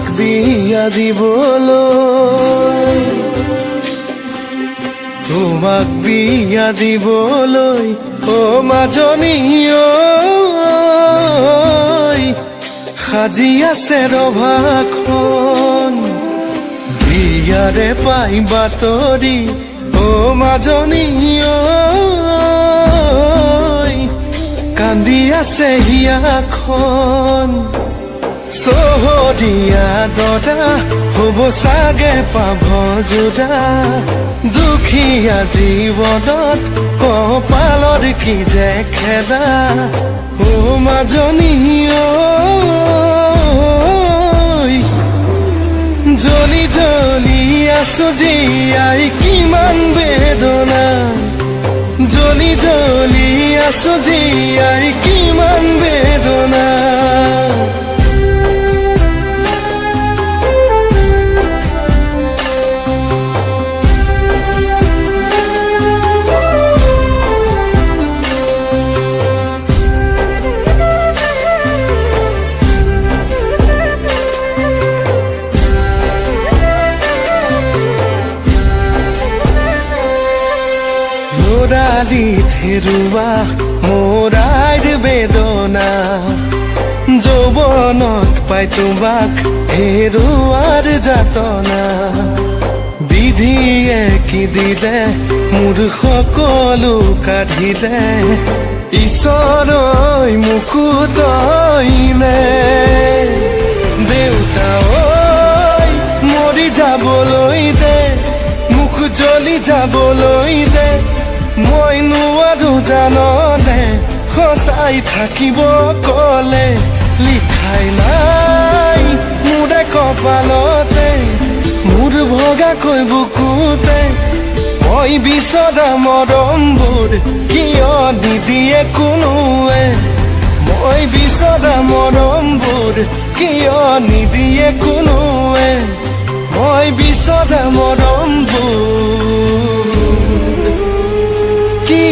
তোমাক বিয়া দিবলৈ, তোমাক বিয়া দিবলৈ অ মাজনী ঐ, সাজি আছে ৰভাখন, বিয়াৰে পাই বাতৰি অ মাজনী ঐ, কান্দি আছে হিয়াখন। চহৰীয়া দৰা হ'ব চাগে পাভ যোৰা, দুখীয়া জীৱনত কপালৰ কি যে খেদা অ মাজনী ঐ, জ্বলি জ্বলি আছো জীয়াই কিমান বেদনা, জ্বলি জ্বলি আছো জীয়াই কিমান বেদনা। মোরালি থেৰুৱা মোৰাইৰ বেদনা, যৌৱনত পাই তোমাক হেৰুৱাৰ যাতনা, বিধিয়ে কি দিলে মোৰ সকলো কাঢ়িলে, ঈশ্বৰই মোকো তইলে। দেউতা ঐ মৰি যাবলৈ দে, মুখ জ্বলি যাবলৈ দে, মই নোৱাৰো জাননে সঁচাই থাকিব কলে, লিখাই নাই মোৰে কপালতে, মোৰ ভগাকৈ বুকুতে, মই বিচৰা মৰমবোৰ কিয় নিদিয়ে কোনোৱে, মই বিচৰা মৰমবোৰ কিয় নিদিয়ে কোনোৱে, মই বিচৰা মৰমবোৰ কি